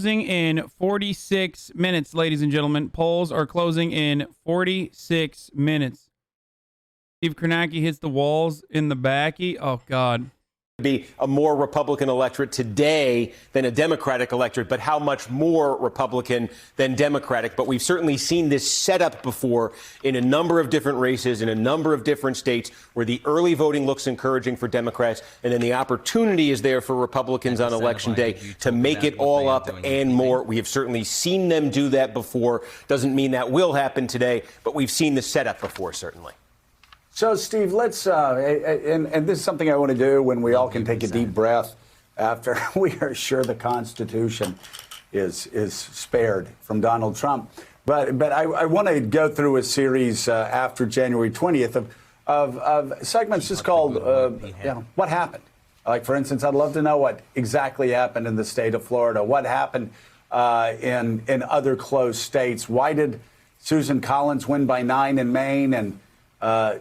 Closing in 46 minutes, ladies and gentlemen. Polls are closing in 46 minutes. Steve Kornacki hits the walls in the backy. Oh, God. Be a more Republican electorate today than a Democratic electorate, but how much more Republican than Democratic? But we've certainly seen this setup before in a number of different races in a number of different states where the early voting looks encouraging for Democrats, and then the opportunity is there for Republicans on Election Day to make it all up and more. We have certainly seen them do that before. Doesn't mean that will happen today, but we've seen the setup before, certainly. So, Steve, let's, and this is something I want to do when we all can take a deep breath after we are sure the Constitution is spared from Donald Trump. But I want to go through a series after January 20th of segments just called, What Happened? Like, for instance, I'd love to know what exactly happened in the state of Florida. What happened in other close states? Why did Susan Collins win by 9 in Maine and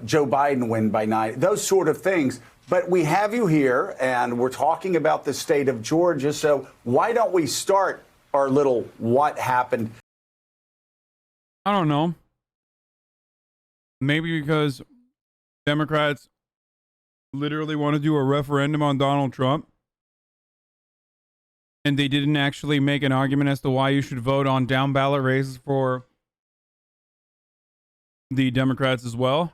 Joe Biden win by 9, those sort of things. But we have you here, and we're talking about the state of Georgia. So why don't we start our little what happened? I don't know. Maybe because Democrats literally want to do a referendum on Donald Trump, and they didn't actually make an argument as to why you should vote on down ballot races for the Democrats as well.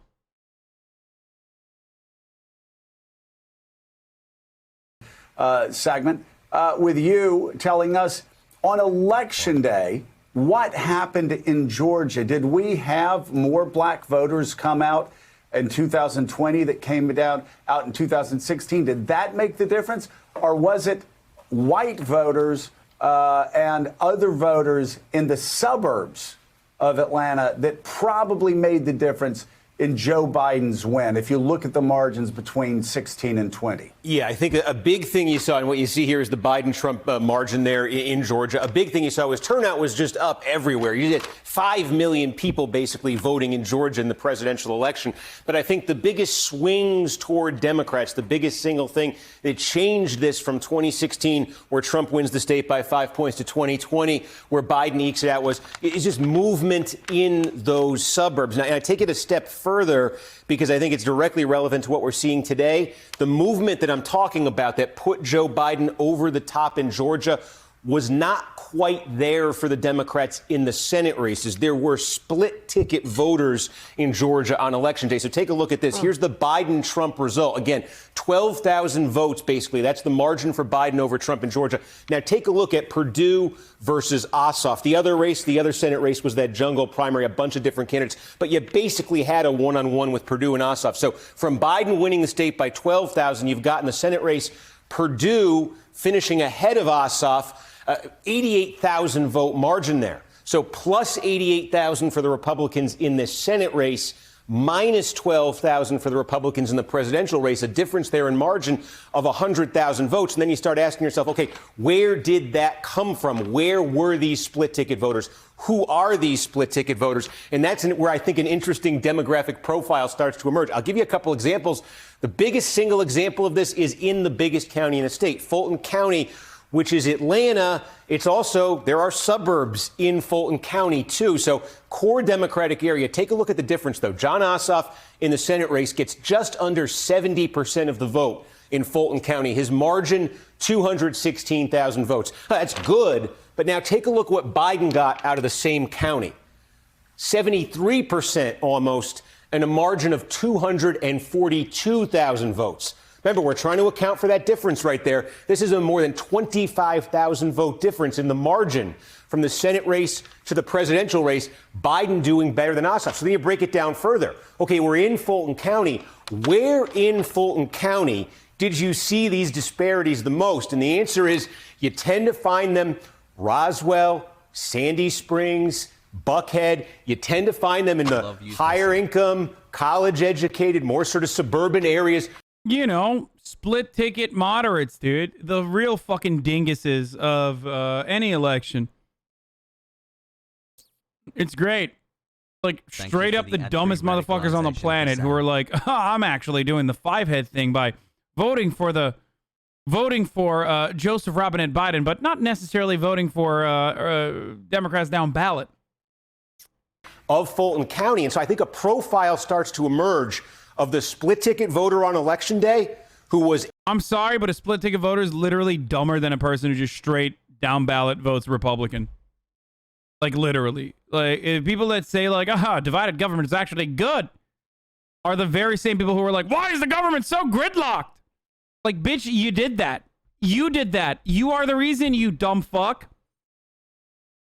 Segment with you telling us on Election Day what happened in Georgia. Did we have more black voters come out in 2020 that came out in 2016? Did that make the difference? Or was it white voters and other voters in the suburbs of Atlanta that probably made the difference in Joe Biden's win, if you look at the margins between 16 and 20? Yeah, I think a big thing you saw, and what you see here is the Biden-Trump margin there in Georgia. A big thing you saw was turnout was just up everywhere. You had 5 million people basically voting in Georgia in the presidential election. But I think the biggest swings toward Democrats, the biggest single thing that changed this from 2016, where Trump wins the state by 5 points, to 2020, where Biden ekes it out, is just movement in those suburbs. Now, and I take it a step further because I think it's directly relevant to what we're seeing today. The movement that I'm talking about that put Joe Biden over the top in Georgia was not quite there for the Democrats in the Senate races. There were split ticket voters in Georgia on Election Day. So take a look at this. Here's the Biden-Trump result. Again, 12,000 votes, basically. That's the margin for Biden over Trump in Georgia. Now take a look at Perdue versus Ossoff. The other race, the other Senate race, was that jungle primary, a bunch of different candidates. But you basically had a one-on-one with Perdue and Ossoff. So from Biden winning the state by 12,000, you've got in the Senate race Perdue finishing ahead of Ossoff. 88,000 vote margin there. So plus 88,000 for the Republicans in this Senate race, minus 12,000 for the Republicans in the presidential race, a difference there in margin of 100,000 votes. And then you start asking yourself, okay, where did that come from? Where were these split ticket voters? Who are these split ticket voters? And that's where I think an interesting demographic profile starts to emerge. I'll give you a couple examples. The biggest single example of this is in the biggest county in the state, Fulton County, which is Atlanta. It's also, there are suburbs in Fulton County, too. So core Democratic area. Take a look at the difference, though. Jon Ossoff in the Senate race gets just under 70% of the vote in Fulton County. His margin, 216,000 votes. That's good. But now take a look what Biden got out of the same county. 73% almost, and a margin of 242,000 votes. Remember, we're trying to account for that difference right there. This is a more than 25,000 vote difference in the margin from the Senate race to the presidential race. Biden doing better than Ossoff. So then you break it down further. Okay, we're in Fulton County. Where in Fulton County did you see these disparities the most? And the answer is you tend to find them Roswell, Sandy Springs, Buckhead. You tend to find them in the higher income, college educated, more sort of suburban areas. You know, split ticket moderates, dude. The real fucking dinguses of any election. It's great. Like, straight up the dumbest motherfuckers on the planet who are like, oh, I'm actually doing the 5-head thing by voting for the voting for Joseph Robinette Biden, but not necessarily voting for Democrats down ballot. Of Fulton County. And so I think a profile starts to emerge of the split ticket voter on election day who was. I'm sorry, but a split ticket voter is literally dumber than a person who just straight down ballot votes Republican. Like literally. Like people that say like, divided government is actually good are the very same people who are like, why is the government so gridlocked? Like, bitch, you did that. You did that. You are the reason, you dumb fuck.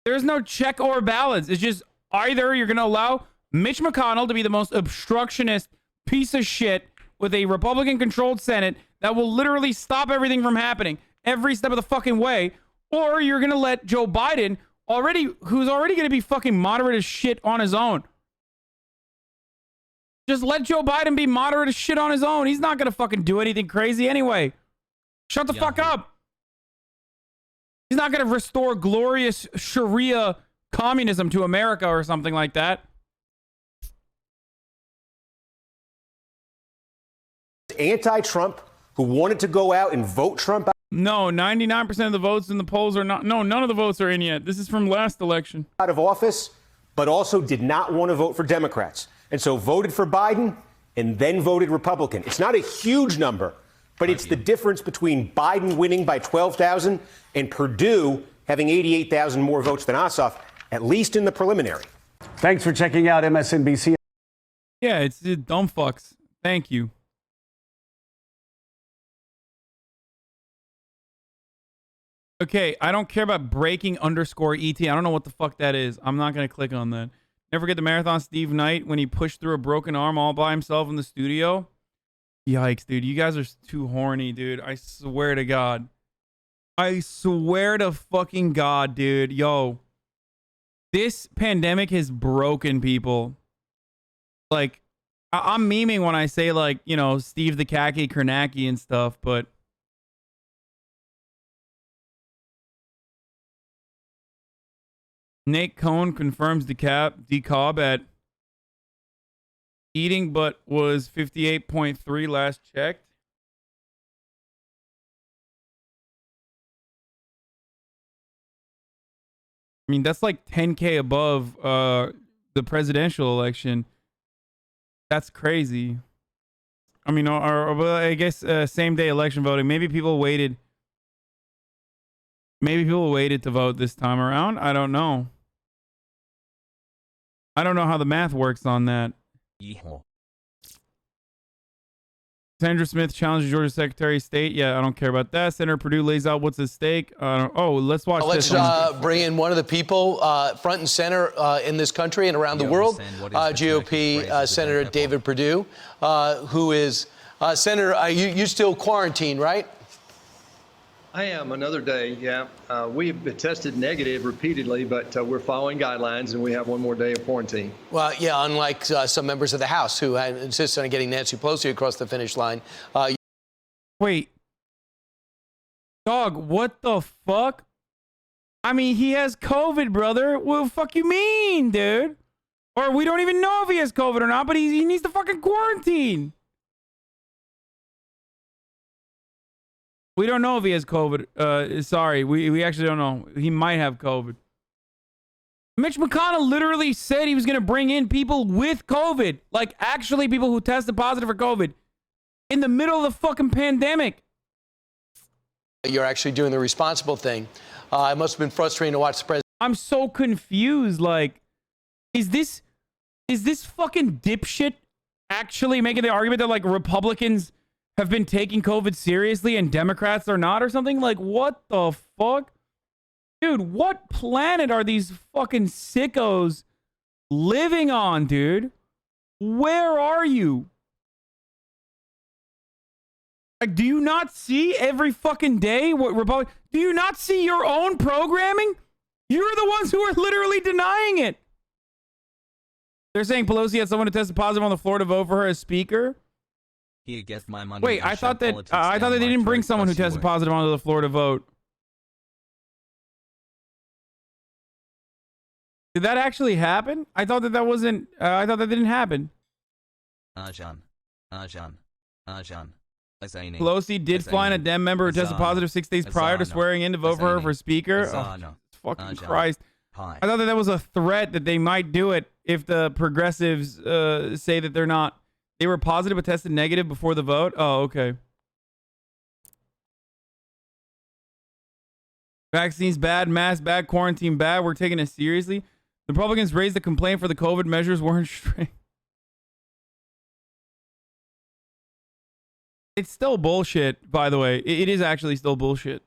There's no check or balance. It's just either you're going to allow Mitch McConnell to be the most obstructionist piece of shit with a Republican-controlled Senate that will literally stop everything from happening every step of the fucking way, or you're going to let Joe Biden, who's already going to be fucking moderate as shit on his own. Just let Joe Biden be moderate as shit on his own. He's not going to fucking do anything crazy anyway. Shut the fuck up. He's not going to restore glorious Sharia communism to America or something like that. Anti-Trump who wanted to go out and vote Trump out. No, 99% of the votes in the polls are not. No, none of the votes are in yet. This is from last election. Out of office, but also did not want to vote for Democrats. And so voted for Biden and then voted Republican. It's not a huge number, but it's the difference between Biden winning by 12,000 and Perdue having 88,000 more votes than Ossoff, at least in the preliminary. Thanks for checking out MSNBC. Yeah, it's dumb fucks. Thank you. Okay, I don't care about breaking underscore ET. I don't know what the fuck that is. I'm not going to click on that. Never get the Marathon Steve Knight when he pushed through a broken arm all by himself in the studio. Yikes, dude. You guys are too horny, dude. I swear to God. I swear to fucking God, dude. Yo. This pandemic has broken people. Like, I'm memeing when I say, like, you know, Steve the Khaki Kernacki and stuff, but Nate Cohn confirms decob at eating, but was 58.3 last checked. I mean, that's like 10K above the presidential election. That's crazy. I mean, or I guess same day election voting. Maybe people waited. Maybe people waited to vote this time around. I don't know. I don't know how the math works on that. Yeehaw. Sandra Smith challenges Georgia Secretary of State. Yeah, I don't care about that. Senator Perdue lays out what's at stake. Let's watch this. Let's bring in one of the people front and center in this country and around the world. GOP Senator David Perdue, who is Senator. You still quarantined, right? I am. Another day, yeah. We have been tested negative repeatedly, but we're following guidelines, and we have one more day of quarantine. Well, yeah, unlike some members of the House who insist on getting Nancy Pelosi across the finish line. Wait. Dog, what the fuck? I mean, he has COVID, brother. What the fuck you mean, dude? Or we don't even know if he has COVID or not, but he needs to fucking quarantine. We don't know if he has COVID. Sorry, we actually don't know. He might have COVID. Mitch McConnell literally said he was going to bring in people with COVID. Like, actually people who tested positive for COVID. In the middle of the fucking pandemic. You're actually doing the responsible thing. It must have been frustrating to watch the president. I'm so confused. Like, is this fucking dipshit actually making the argument that, like, Republicans have been taking COVID seriously and Democrats are not or something? Like, what the fuck? Dude, what planet are these fucking sickos living on, dude? Where are you? Like, do you not see every fucking day what Republic? Do you not see your own programming? You're the ones who are literally denying it. They're saying Pelosi had someone who tested positive on the floor to vote for her as speaker. He gets my money. Wait, I thought that they didn't bring someone who tested positive onto the floor to vote. Did that actually happen? I thought that wasn't. I thought that didn't happen. Ajan. Pelosi did fly in a Dem member who tested positive 6 days prior to swearing in to vote for her for speaker. Oh, fucking Christ. I thought that was a threat that they might do it if the progressives say that they were positive but tested negative before the vote. Oh, okay. Vaccines bad, mask bad, quarantine bad. We're taking it seriously. The Republicans raised the complaint for the COVID measures weren't straight. It's still bullshit, by the way. It is actually still bullshit.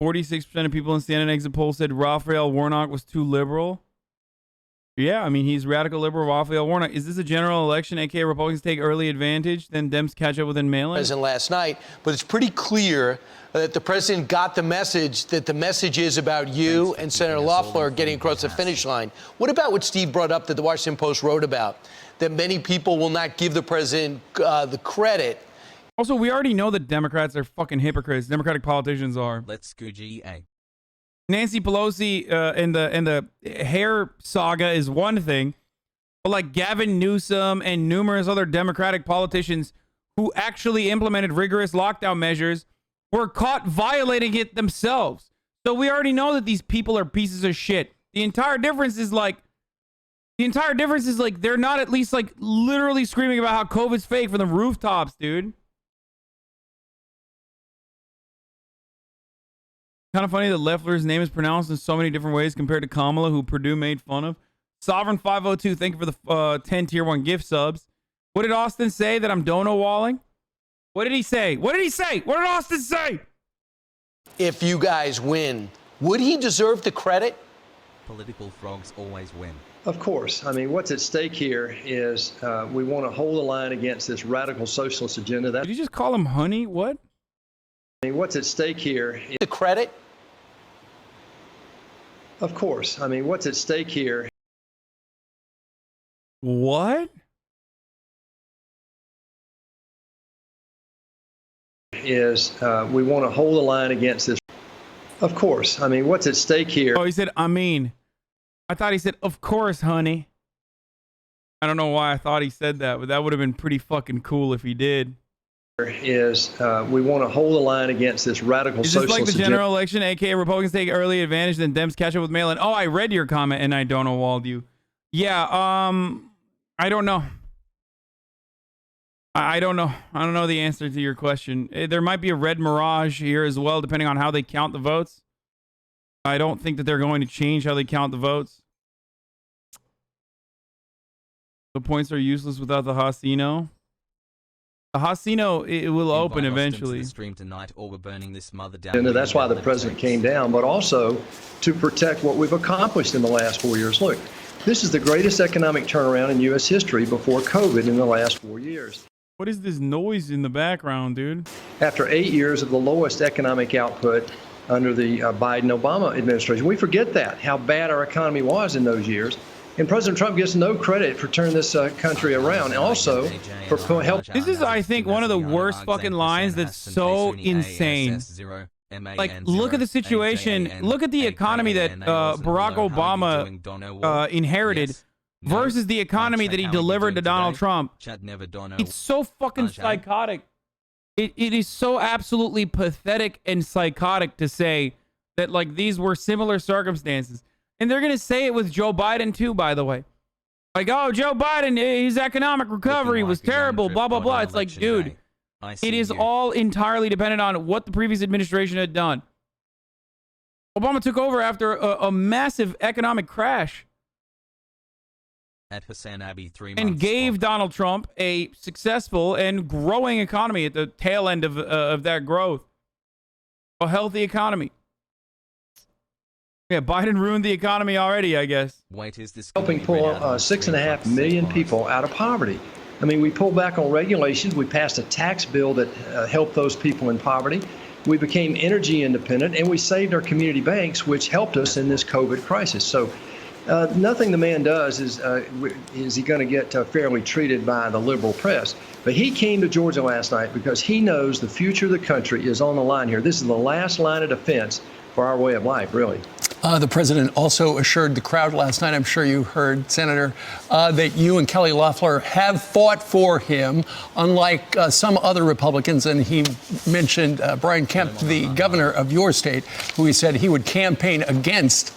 %46 of people in CNN exit poll said Raphael Warnock was too liberal. Yeah, I mean, he's radical liberal Raphael Warnock. Is this a general election, aka Republicans take early advantage, then Dems catch up within mail-in? President last night, but it's pretty clear that the president got the message that the message is about you and Senator Loeffler getting across the finish line. What about what Steve brought up that the Washington Post wrote about, that many people will not give the president the credit? Also, we already know that Democrats are fucking hypocrites. Democratic politicians are. Let's go GA. Nancy Pelosi and the hair saga is one thing, but like Gavin Newsom and numerous other Democratic politicians who actually implemented rigorous lockdown measures were caught violating it themselves. So we already know that these people are pieces of shit. The entire difference is like they're not at least like literally screaming about how COVID's fake from the rooftops, dude. Kind of funny that Loeffler's name is pronounced in so many different ways compared to Kamala, who Purdue made fun of. Sovereign 502, thank you for the 10 tier 1 gift subs. What did Austin say that I'm dono walling? What did he say? What did he say? What did Austin say? If you guys win, would he deserve the credit? Political frogs always win. Of course. I mean, what's at stake here is we want to hold the line against this radical socialist agenda. Did you just call him honey? What? I mean, what's at stake here? The credit? Of course. I mean, what's at stake here? What? Is we want to hold the line against this. Of course. I mean, what's at stake here? Oh, he said, I mean. I thought he said, of course, honey. I don't know why I thought he said that, but that would have been pretty fucking cool if he did. Is we want to hold the line against this radical socialist agenda. Is this like the general election, aka Republicans take early advantage, then Dems catch up with mail-in? Oh, I read your comment and I don't know walled you. Yeah, I don't know. I don't know. I don't know the answer to your question. There might be a red mirage here as well, depending on how they count the votes. I don't think that they're going to change how they count the votes. The points are useless without the Hasino. The Hasino, it will open eventually. Stream tonight, or we're burning this mother down. That's why the president came down, but also to protect what we've accomplished in the last 4 years. Look, this is the greatest economic turnaround in U.S. history before COVID in the last 4 years. What is this noise in the background, dude? After 8 years of the lowest economic output under the Biden-Obama administration. We forget that, how bad our economy was in those years. And President Trump gets no credit for turning this country around, and also for help. This is, I think, one of the worst fucking lines that's so insane. Like, look at the situation. Look at the economy that Barack Obama inherited versus the economy that he delivered to Donald Trump. It's so fucking psychotic. It is so absolutely pathetic and psychotic to say that, like, these were similar circumstances. And they're going to say it with Joe Biden, too, by the way. Like, oh, Joe Biden, his economic recovery was terrible, blah, blah, blah. It's like, dude, it is all entirely dependent on what the previous administration had done. Obama took over after a massive economic crash. At Hasanabi 3 months and gave Donald Trump a successful and growing economy at the tail end of that growth. A healthy economy. Yeah, Biden ruined the economy already, I guess. Wait, is this helping pull 6.5 million people out of poverty? I mean, we pulled back on regulations. We passed a tax bill that helped those people in poverty. We became energy independent, and we saved our community banks, which helped us in this COVID crisis. So nothing the man does is he going to get fairly treated by the liberal press. But he came to Georgia last night because he knows the future of the country is on the line here. This is the last line of defense for our way of life, really. The president also assured the crowd last night, I'm sure you heard, Senator, that you and Kelly Loeffler have fought for him, unlike some other Republicans. And he mentioned Brian Kemp, the governor of your state, who he said he would campaign against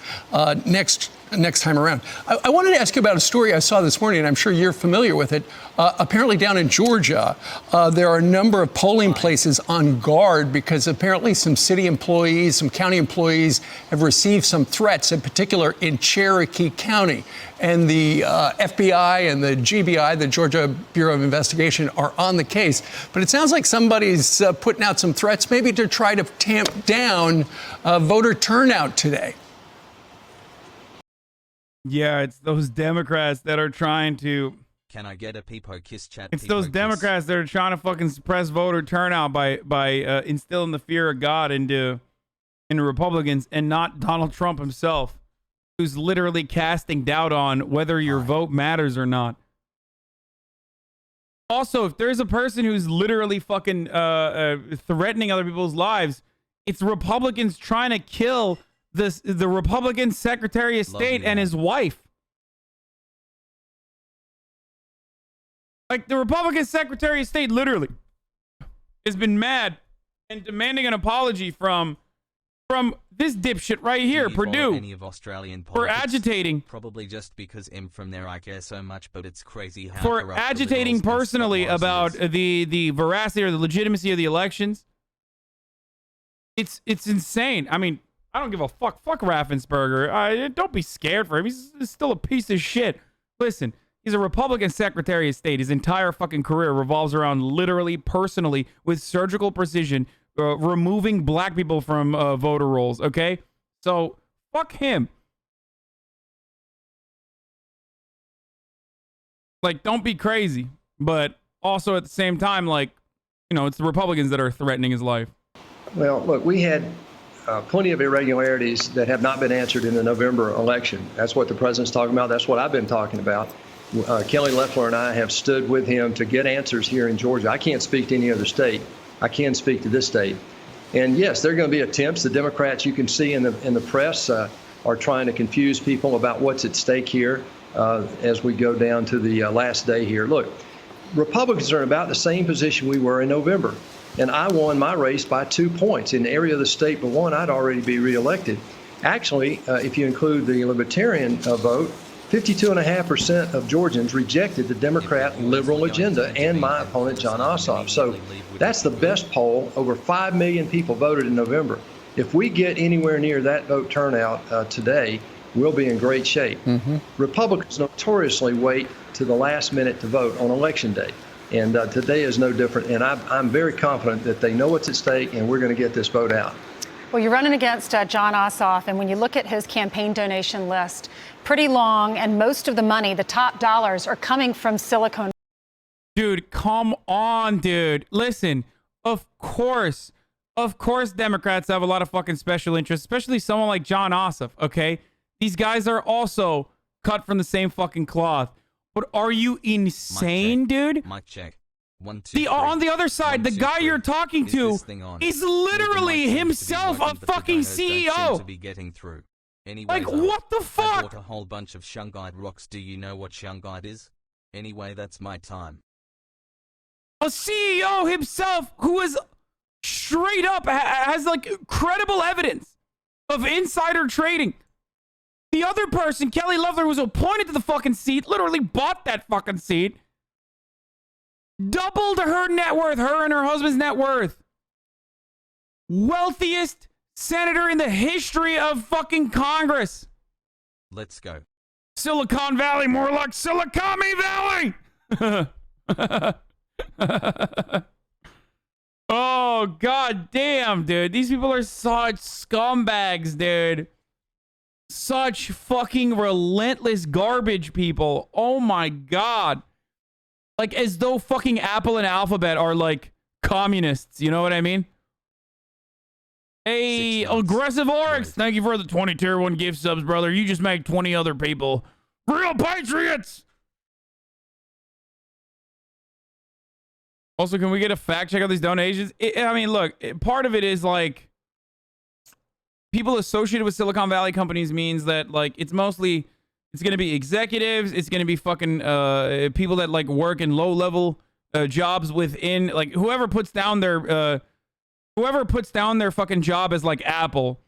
next time around. I wanted to ask you about a story I saw this morning, and I'm sure you're familiar with it. Apparently down in Georgia, there are a number of polling places on guard because apparently some city employees, some county employees have received some threats, in particular in Cherokee County. And the FBI and the GBI, the Georgia Bureau of Investigation, are on the case. But it sounds like somebody's putting out some threats, maybe to try to tamp down voter turnout today. Yeah, it's those Democrats that are trying to. Can I get a peepo kiss chat? It's those Democrats that are trying to fucking suppress voter turnout by instilling the fear of God into Republicans, and not Donald Trump himself, who's literally casting doubt on whether your vote matters or not. Also, if there's a person who's literally fucking threatening other people's lives, it's Republicans trying to kill the Republican Secretary of State and his wife. Like, the Republican Secretary of State literally has been mad and demanding an apology from this dipshit right here, Purdue, any of Australian for agitating. Probably just because I'm from there, I care so much, but it's crazy how For agitating personally about the veracity or the legitimacy of the elections. It's insane. I mean, I don't give a fuck. Fuck Raffensperger. Don't be scared for him. He's still a piece of shit. Listen, he's a Republican Secretary of State. His entire fucking career revolves around literally, personally, with surgical precision, removing black people from voter rolls, okay? So, fuck him. Like, don't be crazy. But also at the same time, like, you know, it's the Republicans that are threatening his life. Well, look, we had plenty of irregularities that have not been answered in the November election. That's what the president's talking about. That's what I've been talking about. Kelly Loeffler and I have stood with him to get answers here in Georgia. I can't speak to any other state. I can speak to this state. And yes, there are going to be attempts. The Democrats, you can see in the press, are trying to confuse people about what's at stake here as we go down to the last day here. Look, Republicans are in about the same position we were in November. And I won my race by 2 points. In the area of the state but one, I'd already be reelected. Actually, if you include the Libertarian vote, 52.5% of Georgians rejected the Democrat liberal agenda and my opponent, John Ossoff. So that's the best poll. Over 5 million people voted in November. If we get anywhere near that vote turnout today, we'll be in great shape. Republicans notoriously wait to the last minute to vote on Election Day. And today is no different. And I'm very confident that they know what's at stake, and we're going to get this vote out. Well, you're running against John Ossoff, and when you look at his campaign donation list, pretty long, and most of the money, the top dollars, are coming from Silicon. Dude, come on, dude. Listen, of course Democrats have a lot of fucking special interests, especially someone like John Ossoff, okay? These guys are also cut from the same fucking cloth. But are you insane, dude? Mic check. 1, 2, 3. On the other side, 1, the 2, guy 3. you're talking to is literally himself a fucking CEO. To be getting through. Anyways, like, what the I fuck? bought a whole bunch of shungite rocks. Do you know what shungite is? Anyway, that's my time. A CEO himself who is straight up has like credible evidence of insider trading. The other person, Kelly Loeffler, was appointed to the fucking seat, literally bought that fucking seat, doubled her net worth, her and her husband's net worth. Wealthiest senator in the history of fucking Congress. Let's go. Silicon Valley, more like Silicon Valley. Oh, god damn, dude. These people are such scumbags, dude. Such fucking relentless garbage people. Oh my god. Like, as though fucking Apple and Alphabet are like communists, you know what I mean? Hey, Aggressive Oryx, thank you for the 20 tier 1 gift subs, brother. You just make 20 other people real patriots. Also, can we get a fact check on these donations? I mean, look, part of it is like, people associated with Silicon Valley companies means that like it's mostly it's going to be executives, it's going to be fucking people that like work in low level jobs within like whoever puts down their fucking job as like Apple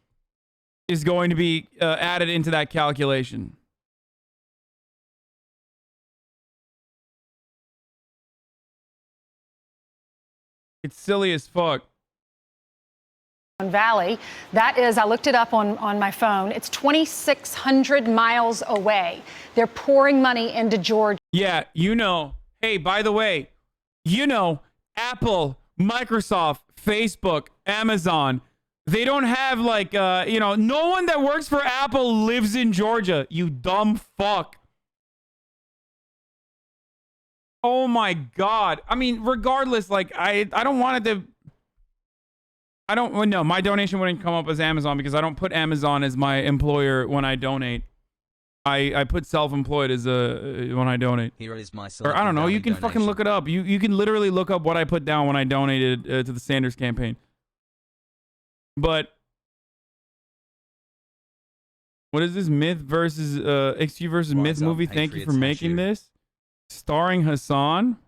is going to be added into that calculation. It's silly as fuck. Valley. That is, I looked it up on my phone. It's 2,600 miles away. They're pouring money into Georgia. Yeah, you know. Hey, by the way, you know, Apple, Microsoft, Facebook, Amazon, they don't have like, you know, no one that works for Apple lives in Georgia, you dumb fuck. Oh my God. I mean, regardless, like, I don't want it to... no, my donation wouldn't come up as Amazon because I don't put Amazon as my employer when I donate. I put self-employed as when I donate. Here is my or I don't know, you can fucking look it up. You can literally look up what I put down when I donated to the Sanders campaign. But what is this Myth versus XG versus Myth movie? Thank you for making this. Starring Hassan.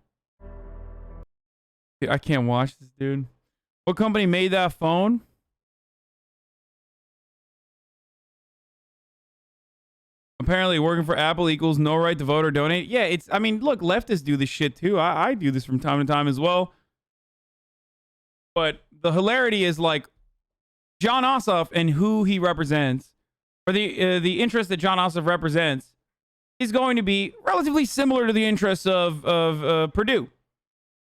I can't watch this, dude. What company made that phone? Apparently working for Apple equals no right to vote or donate. Yeah, it's, I mean, look, leftists do this shit too. I do this from time to time as well. But the hilarity is like John Ossoff and who he represents, or the interest that John Ossoff represents, is going to be relatively similar to the interests of Purdue.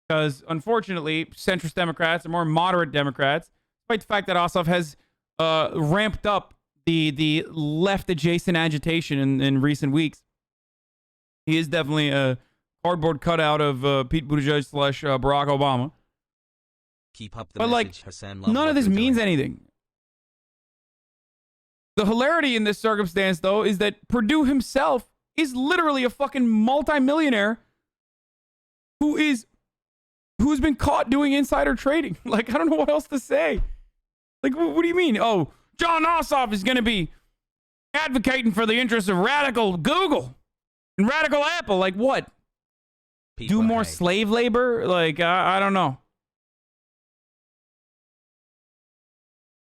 Because, unfortunately, centrist Democrats and more moderate Democrats, despite the fact that Ossoff has ramped up the left-adjacent agitation in recent weeks, he is definitely a cardboard cutout of Pete Buttigieg / Barack Obama. Keep up the but, message, like, Hassan. none of this means anything. The hilarity in this circumstance, though, is that Purdue himself is literally a fucking multimillionaire who's been caught doing insider trading. Like, I don't know what else to say. Like, what do you mean? Oh, John Ossoff is going to be advocating for the interests of radical Google and radical Apple. Like, what? People do more slave labor? Like, I don't know.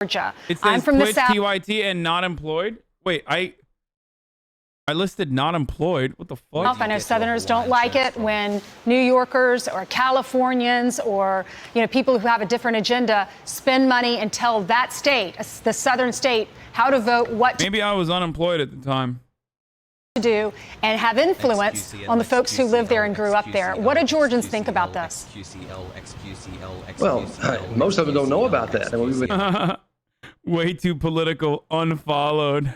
Georgia. It says I'm from Twitch, the South. TYT, and not employed. Wait, I listed not employed. What the fuck? I know Southerners don't like it when New Yorkers or Californians or, you know, people who have a different agenda spend money and tell that state, the southern state, how to vote, what to Maybe I was unemployed at the time. do, and have influence on the folks who live there and grew up there. What do Georgians think about this? Well, most of them don't know about that. Way too political. Unfollowed.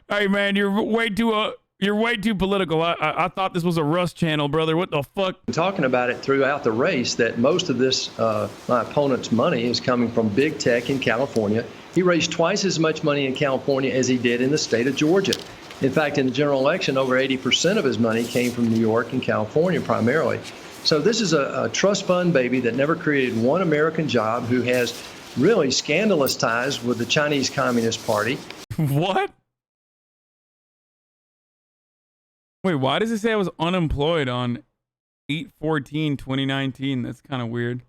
Hey man, you're way too political. I thought this was a Rust channel, brother. What the fuck? Talking about it throughout the race that most of this, my opponent's money is coming from big tech in California. He raised twice as much money in California as he did in the state of Georgia. In fact, in the general election, over 80% of his money came from New York and California primarily. So this is a trust fund baby that never created one American job, who has really scandalous ties with the Chinese Communist Party. What? Wait, why does it say I was unemployed on 8/14/2019? That's kind of weird.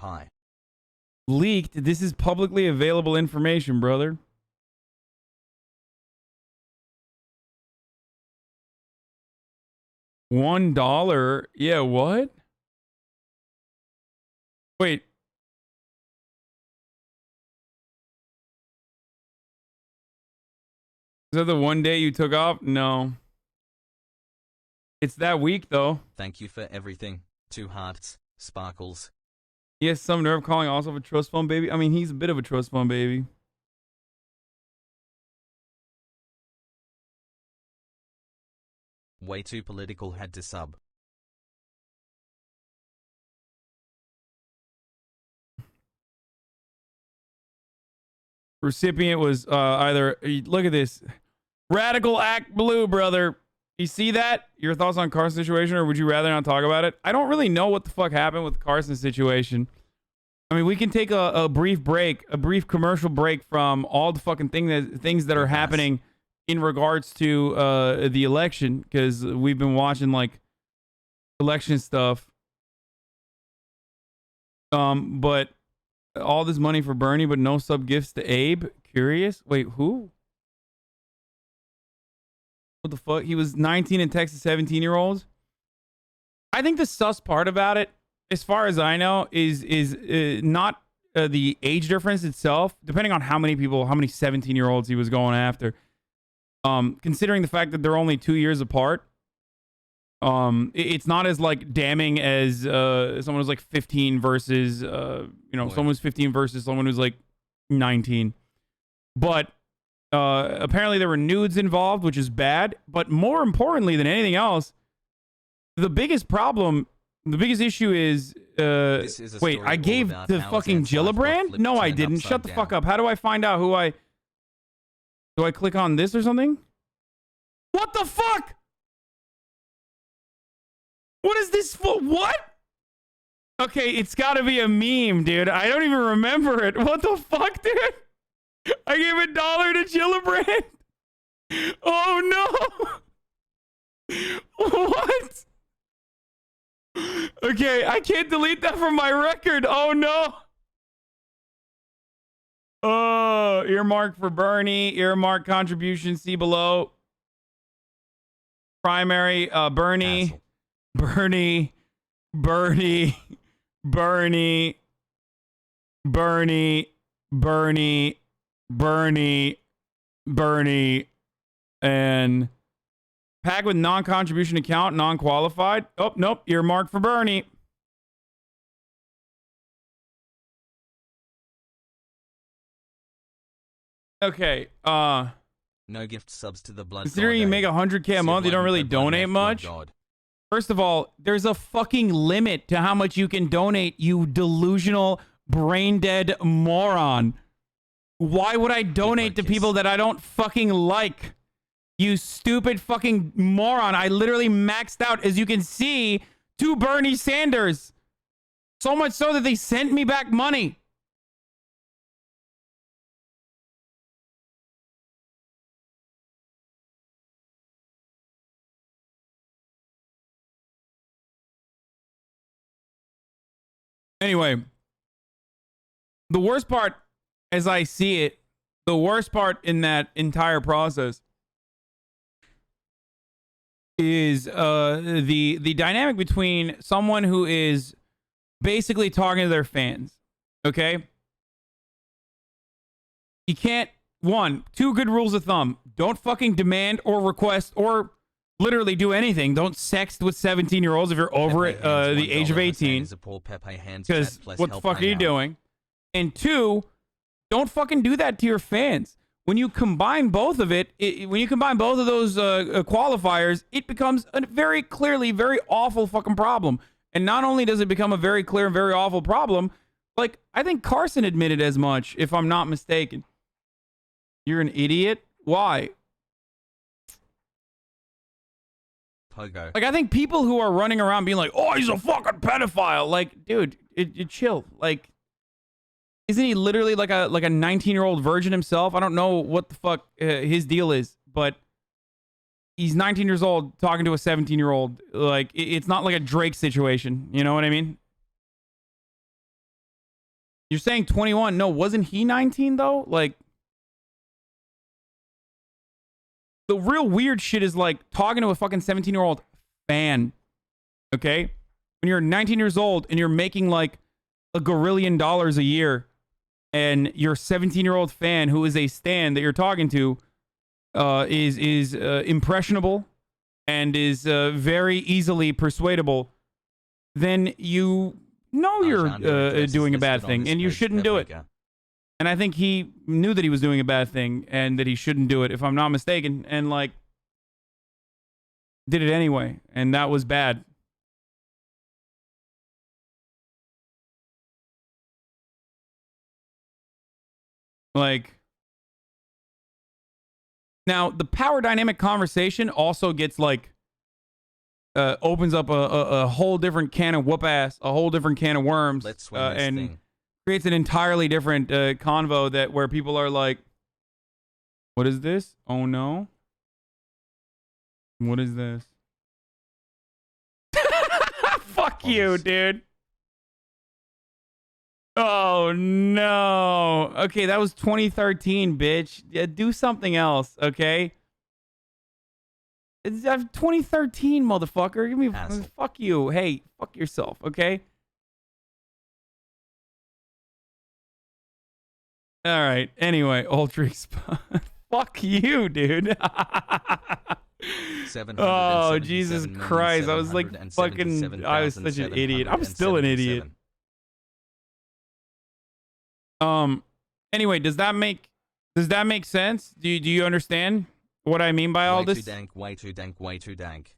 Hi. Leaked. This is publicly available information, brother. $1. Yeah, what? Wait. Is that the one day you took off? No. It's that week, though. Thank you for everything. 2 hearts. Sparkles. He has some nerve calling also a trust fund baby. I mean, he's a bit of a trust fund baby. Way too political, had to sub. Recipient was either, look at this. Radical Act Blue, brother. You see that? Your thoughts on Carson's situation, or would you rather not talk about it? I don't really know what the fuck happened with Carson's situation. I mean, we can take a brief break, a brief commercial break from all the fucking things that are happening in regards to the election, because we've been watching like election stuff. But all this money for Bernie, but no sub gifts to Abe. Curious. Wait, who? What the fuck? He was 19 and texted 17-year-olds. I think the sus part about it, as far as I know, is not the age difference itself, depending on how many people, how many 17-year-olds he was going after. Considering the fact that they're only 2 years apart, it's not as like damning as someone who's like 15 versus someone who's 15 versus someone who's like 19. But apparently there were nudes involved, which is bad. But more importantly than anything else, the biggest problem, the biggest issue is wait, I gave the fucking Gillibrand? No, I didn't. Shut the fuck up. How do I find out who I... Do I click on this or something? What the fuck? What is this for? What? Okay, it's gotta be a meme, dude. I don't even remember it. What the fuck, dude? I gave $1 to Gillibrand. Oh no. What? Okay, I can't delete that from my record. Oh no. Oh, earmark for Bernie. Earmark contribution. See below. Primary. Bernie. Castle. Bernie. Bernie. Bernie. Bernie. Bernie. Bernie. Bernie. And pack with non-contribution account, non-qualified. Oh, nope. Earmark for Bernie. Okay, no gift subs to the blood. Considering you make 100K a month, you don't really donate much. First of all, there's a fucking limit to how much you can donate, you delusional, brain-dead moron. Why would I donate to people that I don't fucking like? You stupid fucking moron. I literally maxed out, as you can see, to Bernie Sanders. So much so that they sent me back money. Anyway, the worst part, as I see it, the worst part in that entire process is the dynamic between someone who is basically talking to their fans. Okay? You can't, two good rules of thumb. Don't fucking demand or request or literally do anything. Don't sext with 17-year-olds if you're over the age of 18. Because what the fuck are you doing? And two, don't fucking do that to your fans. When you combine both of when you combine both of those qualifiers, it becomes a very clearly very awful fucking problem. And not only does it become a very clear and very awful problem, like, I think Carson admitted as much, if I'm not mistaken. You're an idiot? Why? Pogo. Like, I think people who are running around being like, oh, he's a fucking pedophile. Like, dude, it chill. Like, isn't he literally like a 19-year-old virgin himself? I don't know what the fuck his deal is, but he's 19 years old talking to a 17-year-old. Like, it's not like a Drake situation. You know what I mean? You're saying 21. No, wasn't he 19 though? Like, the real weird shit is like talking to a fucking 17-year-old fan. Okay? When you're 19 years old and you're making like $1 gorillion a year, and your 17-year-old fan who is a stan that you're talking to is impressionable and is very easily persuadable, then you know you're doing a bad thing and you shouldn't do it. And I think he knew that he was doing a bad thing and that he shouldn't do it, if I'm not mistaken, and like did it anyway, and that was bad. Like, now the power dynamic conversation also gets like opens up a whole different can of whoop ass, a whole different can of worms, Let's swing this and thing. creates an entirely different convo that where people are like, what is this? Oh no. What is this? Fuck you, dude. Oh no. Okay, that was 2013, bitch. Yeah, do something else, okay? It's 2013, motherfucker. Give me fuck you. Hey, fuck yourself, okay? All right. Anyway, Ultrix. Fuck you, dude. Oh, Jesus Christ. I was like fucking, I was such an idiot. I'm still an idiot. Anyway, does that make sense? Do you understand what I mean by all this? Way too dank.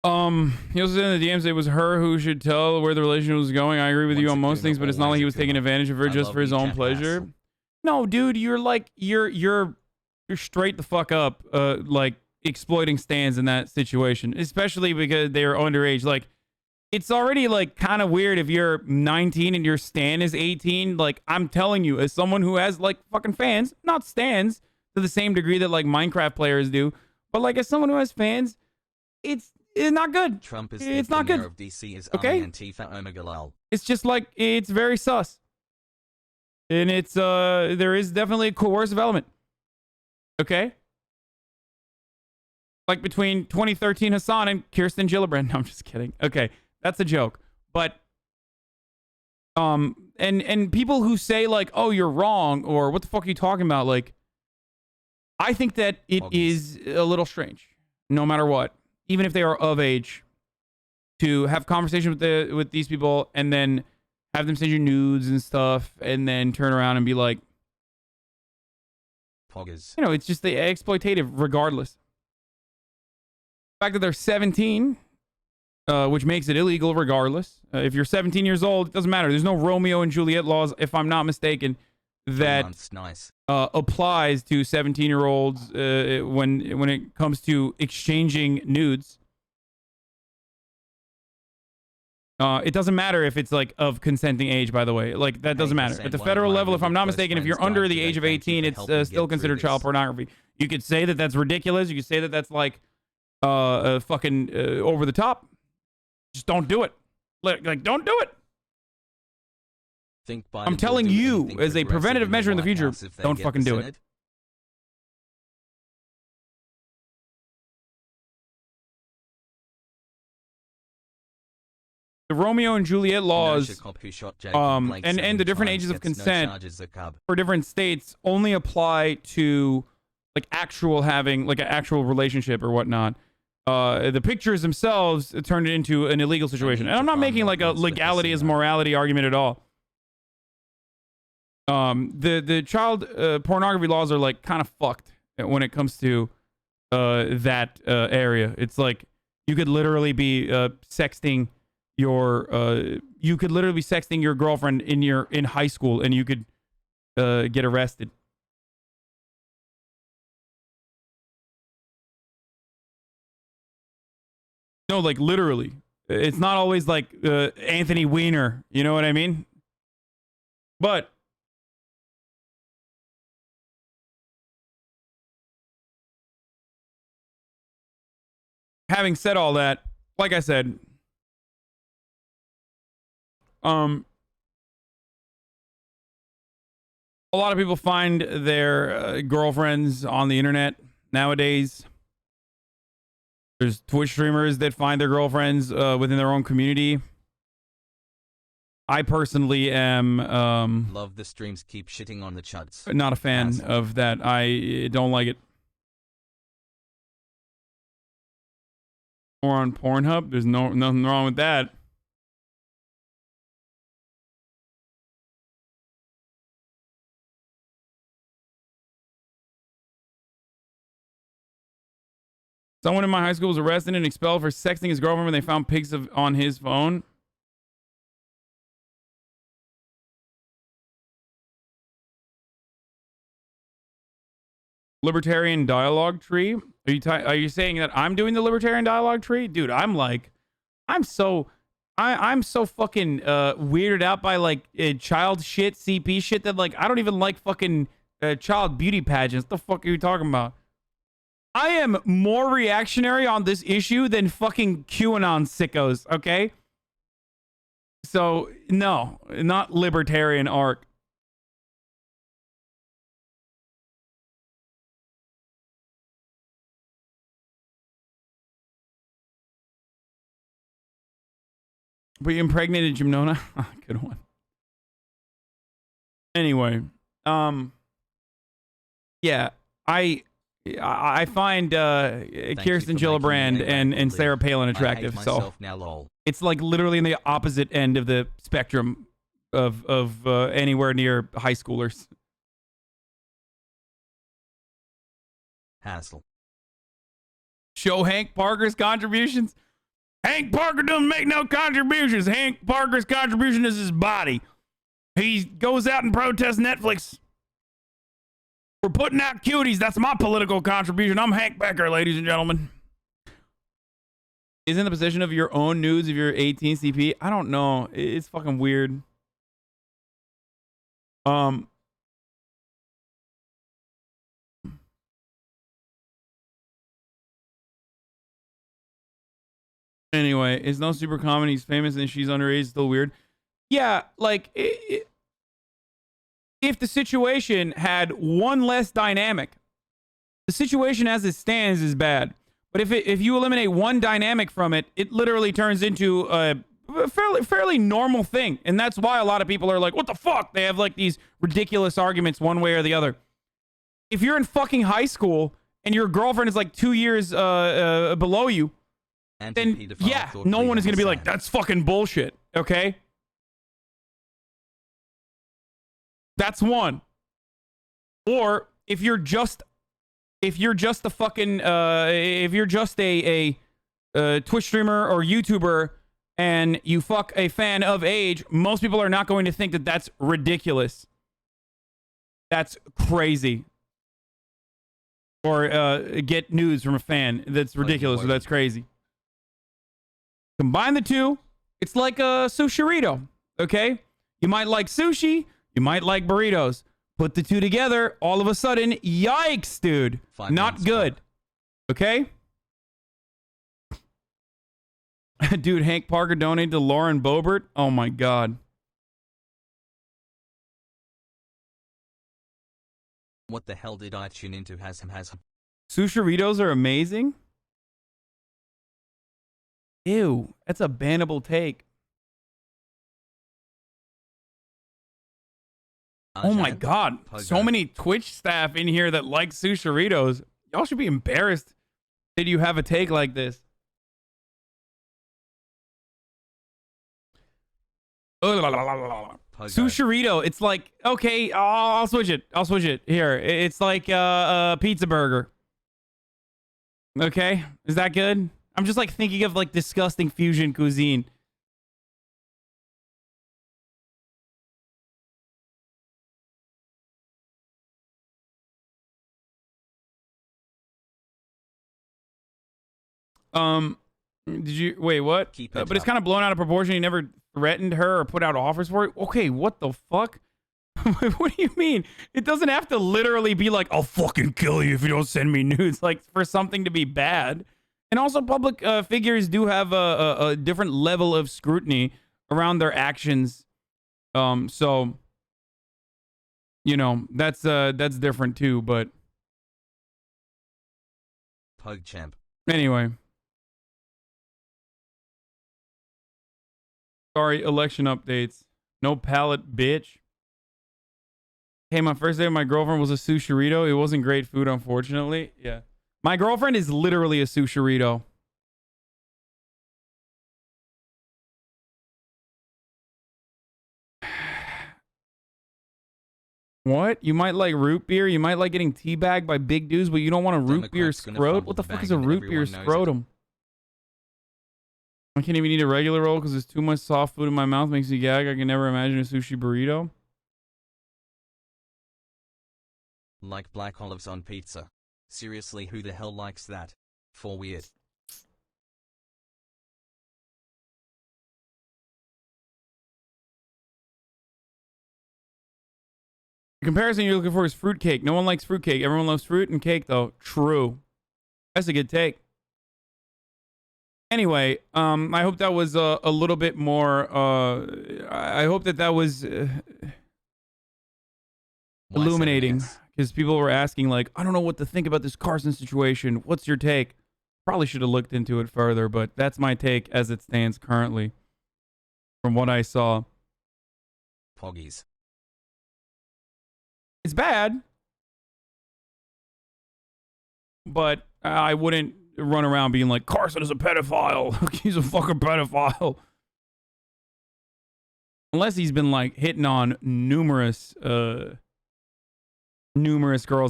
He also said in the DMs it was her who should tell where the relationship was going. I agree with you on most things, but it's not like he was taking advantage of her just for his own pleasure. No, dude, you're like you're straight the fuck up, like exploiting stans in that situation, especially because they are underage. Like, it's already like kind of weird if you're 19 and your stan is 18. Like, I'm telling you, as someone who has like fucking fans, not stans to the same degree that like Minecraft players do, but like as someone who has fans, it's not good. Trump is it's not good. Of DC is okay. Antifa Omega lol. It's just like, it's very sus. And it's there is definitely a coercive element. Okay? Like between 2013 Hassan and Kirsten Gillibrand. No, I'm just kidding. Okay, that's a joke. But and people who say like, "Oh, you're wrong," or "What the fuck are you talking about?" Like, I think that it is a little strange, no matter what, even if they are of age, to have conversation with these people and then have them send you nudes and stuff, and then turn around and be like, Poggers. You know, it's just the exploitative, regardless. The fact that they're 17, which makes it illegal regardless. If you're 17 years old, it doesn't matter. There's no Romeo and Juliet laws, if I'm not mistaken, that applies to 17-year-olds when it comes to exchanging nudes. It doesn't matter if it's like of consenting age, by the way. Like, that doesn't matter. At the federal level, if I'm not mistaken, if you're under the age of 18, it's still considered child pornography. You could say that that's ridiculous. You could say that that's like fucking over the top. Just don't do it. Like don't do it. I'm telling you, as a preventative measure in the future, don't fucking do it. The Romeo and Juliet laws and the different ages of consent for different states only apply to like actual having like an actual relationship or whatnot. The pictures themselves turned it into an illegal situation. And I'm not making like a legality as morality argument at all. The child pornography laws are like kind of fucked when it comes to that area. It's like you could literally be sexting your girlfriend in high school and you could get arrested. No, like literally. It's not always like Anthony Weiner, you know what I mean? But having said all that, like I said, a lot of people find their girlfriends on the internet nowadays. There's Twitch streamers that find their girlfriends within their own community. I personally am love the streams, keep shitting on the chuds. Not a fan of that. I don't like it. Or on Pornhub, there's nothing wrong with that. Someone in my high school was arrested and expelled for sexting his girlfriend when they found pics on his phone. Libertarian dialogue tree. Are you saying that I'm doing the libertarian dialogue tree? Dude, I'm so fucking weirded out by like child shit, CP shit that like I don't even like fucking child beauty pageants. What the fuck are you talking about? I am more reactionary on this issue than fucking QAnon sickos, okay? So, no, not libertarian arc. But you impregnated Gymnona? Good one. Anyway, yeah, I find Kirsten Gillibrand and Sarah Palin attractive. So now, lol. It's like literally in the opposite end of the spectrum of anywhere near high schoolers. Hassle. Show Hank Parker's contributions. Hank Parker doesn't make no contributions. Hank Parker's contribution is his body. He goes out and protests Netflix. We're putting out cuties. That's my political contribution. I'm Hank Becker, ladies and gentlemen. Isn't the position of your own nudes of your 18 CP? I don't know. It's fucking weird. Anyway, it's no super common. He's famous and she's underage. Still weird. Yeah, like if the situation had one less dynamic, the situation as it stands is bad. But if you eliminate one dynamic from it, it literally turns into a fairly normal thing. And that's why a lot of people are like, what the fuck? They have like these ridiculous arguments one way or the other. If you're in fucking high school and your girlfriend is like 2 years below you, then yeah, no one is going to be like, that's fucking bullshit. Okay? That's one. Or if you're just a fucking if you're just a Twitch streamer or YouTuber and you fuck a fan of age, most people are not going to think that that's ridiculous. That's crazy. Or get news from a fan that's ridiculous or that's crazy. Combine the two, it's like a sushirito, okay? You might like sushi, you might like burritos. Put the two together, all of a sudden, yikes, dude. Not good. Okay? Dude, Hank Parker donated to Lauren Boebert. Oh my God. What the hell did I tune into? Has. Sushiritos are amazing? Ew, that's a bannable take. Oh my God. So many Twitch staff in here that like Sushiritos. Y'all should be embarrassed that you have a take like this. Sushirito. It's like, okay, I'll switch it. Here, it's like a pizza burger. Okay, is that good? I'm just like thinking of like disgusting fusion cuisine. Did you wait? What? But it's kind of blown out of proportion. You never threatened her or put out offers for it. Okay, what the fuck? What do you mean? It doesn't have to literally be like, I'll fucking kill you if you don't send me nudes. Like for something to be bad. And also, public figures do have a different level of scrutiny around their actions. So you know that's different too. But PugChamp. Anyway. Sorry, election updates. No pallet, bitch. Hey, my first day with my girlfriend was a sushirito. It wasn't great food, unfortunately. Yeah. My girlfriend is literally a sushirito. What? You might like root beer. You might like getting teabagged by big dudes, but you don't want a root beer scrot? What the fuck is a root beer scrotum? I can't even eat a regular roll because there's too much soft food in my mouth. Makes me gag. I can never imagine a sushi burrito. Like black olives on pizza. Seriously, who the hell likes that? For weird. The comparison you're looking for is fruitcake. No one likes fruitcake. Everyone loves fruit and cake, though. True. That's a good take. Anyway, I hope that was a little bit more. I hope that was illuminating, because people were asking, like, I don't know what to think about this Carson situation. What's your take? Probably should have looked into it further, but that's my take as it stands currently, from what I saw. Poggies. It's bad, but I wouldn't run around being like, Carson is a pedophile. He's a fucking pedophile. Unless he's been like hitting on numerous girls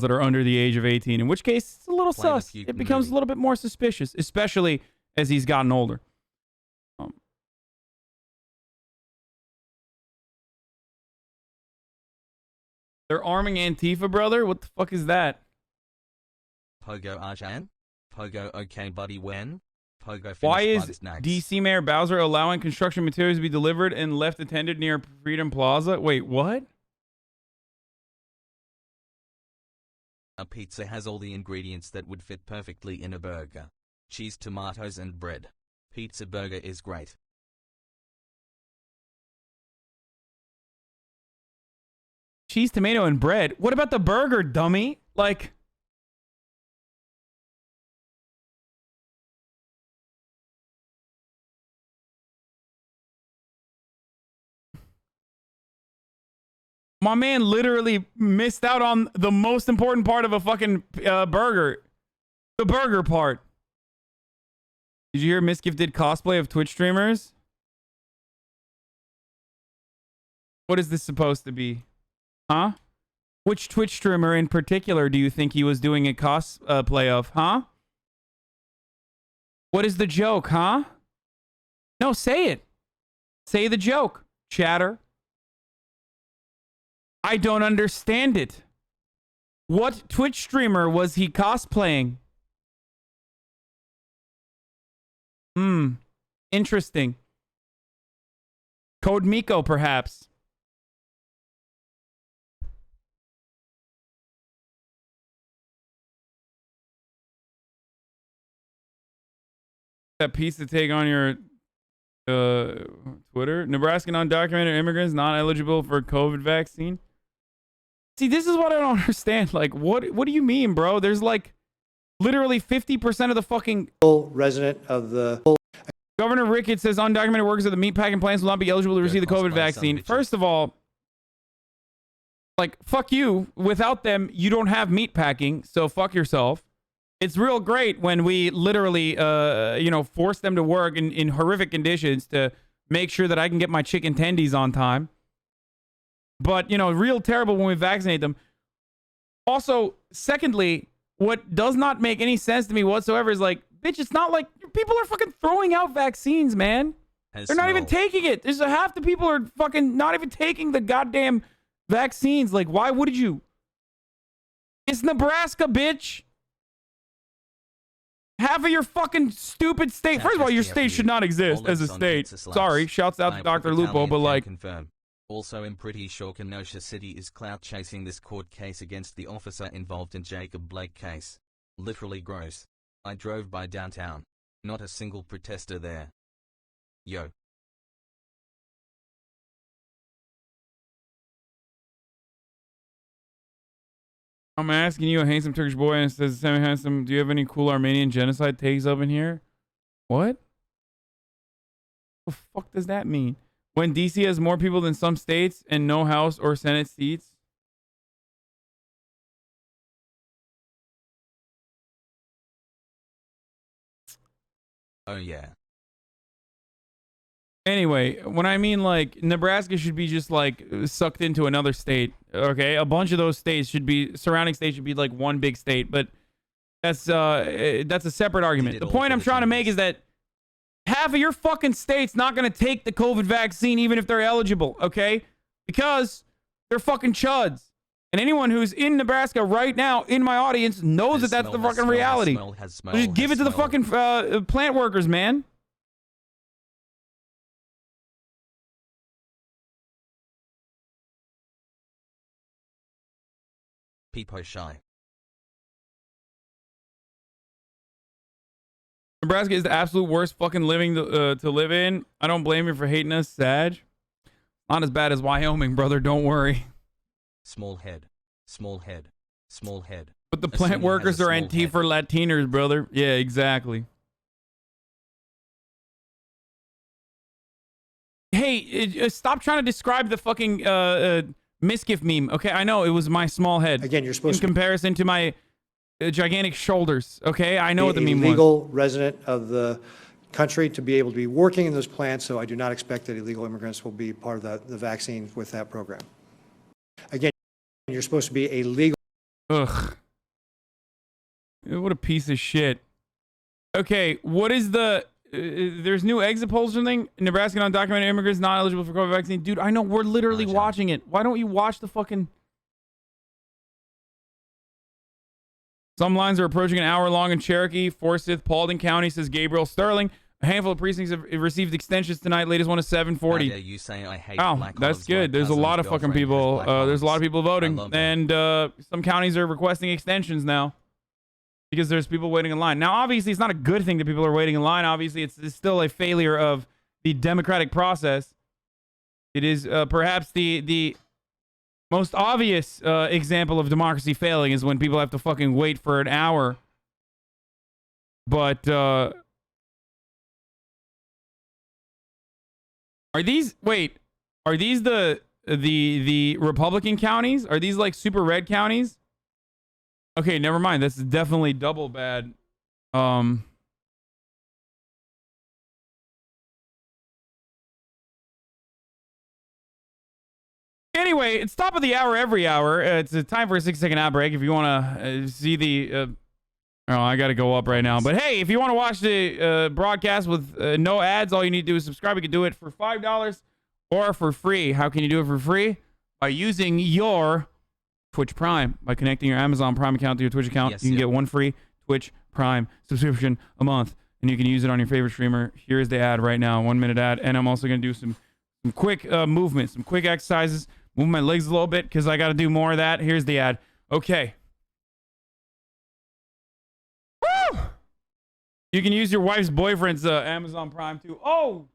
that are under the age of 18, in which case it's a little sus. It becomes a little bit more suspicious, especially as he's gotten older. They're arming Antifa, brother? What the fuck is that? Pogo Arjan? Pogo okay buddy when? Pogo Why is snacks. DC Mayor Bowser allowing construction materials to be delivered and left attended near Freedom Plaza? Wait, what? A pizza has all the ingredients that would fit perfectly in a burger. Cheese, tomatoes and bread. Pizza burger is great. Cheese, tomato, and bread. What about the burger, dummy? Like, my man literally missed out on the most important part of a fucking burger. The burger part. Did you hear Misgift did cosplay of Twitch streamers? What is this supposed to be? Huh? Which Twitch streamer in particular do you think he was doing a cosplay of? Huh? What is the joke, huh? No, say it. Say the joke, chatter. I don't understand it. What Twitch streamer was he cosplaying? Interesting. Code Miko, perhaps. That piece to take on your Twitter. Nebraskan undocumented immigrants not eligible for COVID vaccine. See, this is what I don't understand. Like, what do you mean, bro? There's like literally 50% of the fucking resident of the Governor Ricketts says undocumented workers at the meatpacking plants will not be eligible to receive the COVID vaccine. First of all, like, fuck you. Without them, you don't have meatpacking, so fuck yourself. It's real great when we literally, force them to work in horrific conditions to make sure that I can get my chicken tendies on time. But, real terrible when we vaccinate them. Also, secondly, what does not make any sense to me whatsoever is like, bitch, it's not like people are fucking throwing out vaccines, man. They're not even taking it. There's half the people are fucking not even taking the goddamn vaccines. Like, why would you? It's Nebraska, bitch. Half of your fucking stupid state. First of all, your state should not exist as a state. Sorry, shouts out to Dr. Lupo, but like. Also, I'm pretty sure Kenosha City is clout chasing this court case against the officer involved in Jacob Blake case. Literally gross. I drove by downtown. Not a single protester there. Yo. I'm asking you, a handsome Turkish boy, and it says, semi-handsome, do you have any cool Armenian genocide takes up in here? What? The fuck does that mean? When DC has more people than some states and no House or Senate seats? Oh, yeah. Anyway, when I mean, like, Nebraska should be just, like, sucked into another state, okay? A bunch of those states should be, surrounding states should be, like, one big state, but that's a separate argument. The point I'm trying to make is that half of your fucking state's not going to take the COVID vaccine even if they're eligible, okay? Because they're fucking chuds. And anyone who's in Nebraska right now, in my audience, knows that that's the fucking reality. So just give it to the fucking plant workers, man. Peepo shy. Nebraska is the absolute worst fucking living to live in. I don't blame you for hating us, Sag. Not as bad as Wyoming, brother. Don't worry. Small head. Small head. Small head. But the plant workers are Antifa Latiners, brother. Yeah, exactly. Hey, stop trying to describe the fucking misgift meme. Okay, I know it was my small head. Again, you're supposed to... in comparison to my gigantic shoulders. Okay, I know what the meme was. Legal resident of the country to be able to be working in those plants, so I do not expect that illegal immigrants will be part of the vaccine with that program. Again, you're supposed to be a legal... Ugh. What a piece of shit. Okay, what is the... there's new exit polls or something? Nebraska undocumented immigrants not eligible for COVID vaccine. Dude, I know, we're literally watching it. Why don't you watch the fucking... Some lines are approaching an hour long in Cherokee, Forsyth, Paulding County, says Gabriel Sterling. A handful of precincts have received extensions tonight. Latest one is 740. You say I hate wow, that's good. There's a lot of fucking people. There's a lot of people voting. And some counties are requesting extensions now because there's people waiting in line. Now, obviously, it's not a good thing that people are waiting in line. Obviously, it's still a failure of the democratic process. It is perhaps the most obvious example of democracy failing is when people have to fucking wait for an hour. But are these the Republican counties? Are these like super red counties? Okay, never mind. That's definitely double bad. Anyway, it's top of the hour every hour. It's a time for a 6-second ad break. If you want to see the... oh, I got to go up right now. But hey, if you want to watch the broadcast with no ads, all you need to do is subscribe. You can do it for $5 or for free. How can you do it for free? By using your Twitch Prime. By connecting your Amazon Prime account to your Twitch account, you can get one free Twitch Prime subscription a month. And you can use it on your favorite streamer. Here's the ad right now, 1-minute ad. And I'm also going to do some quick movements, some quick exercises. Move my legs a little bit because I got to do more of that. Here's the ad. Okay. Woo! You can use your wife's boyfriend's Amazon Prime too. Oh!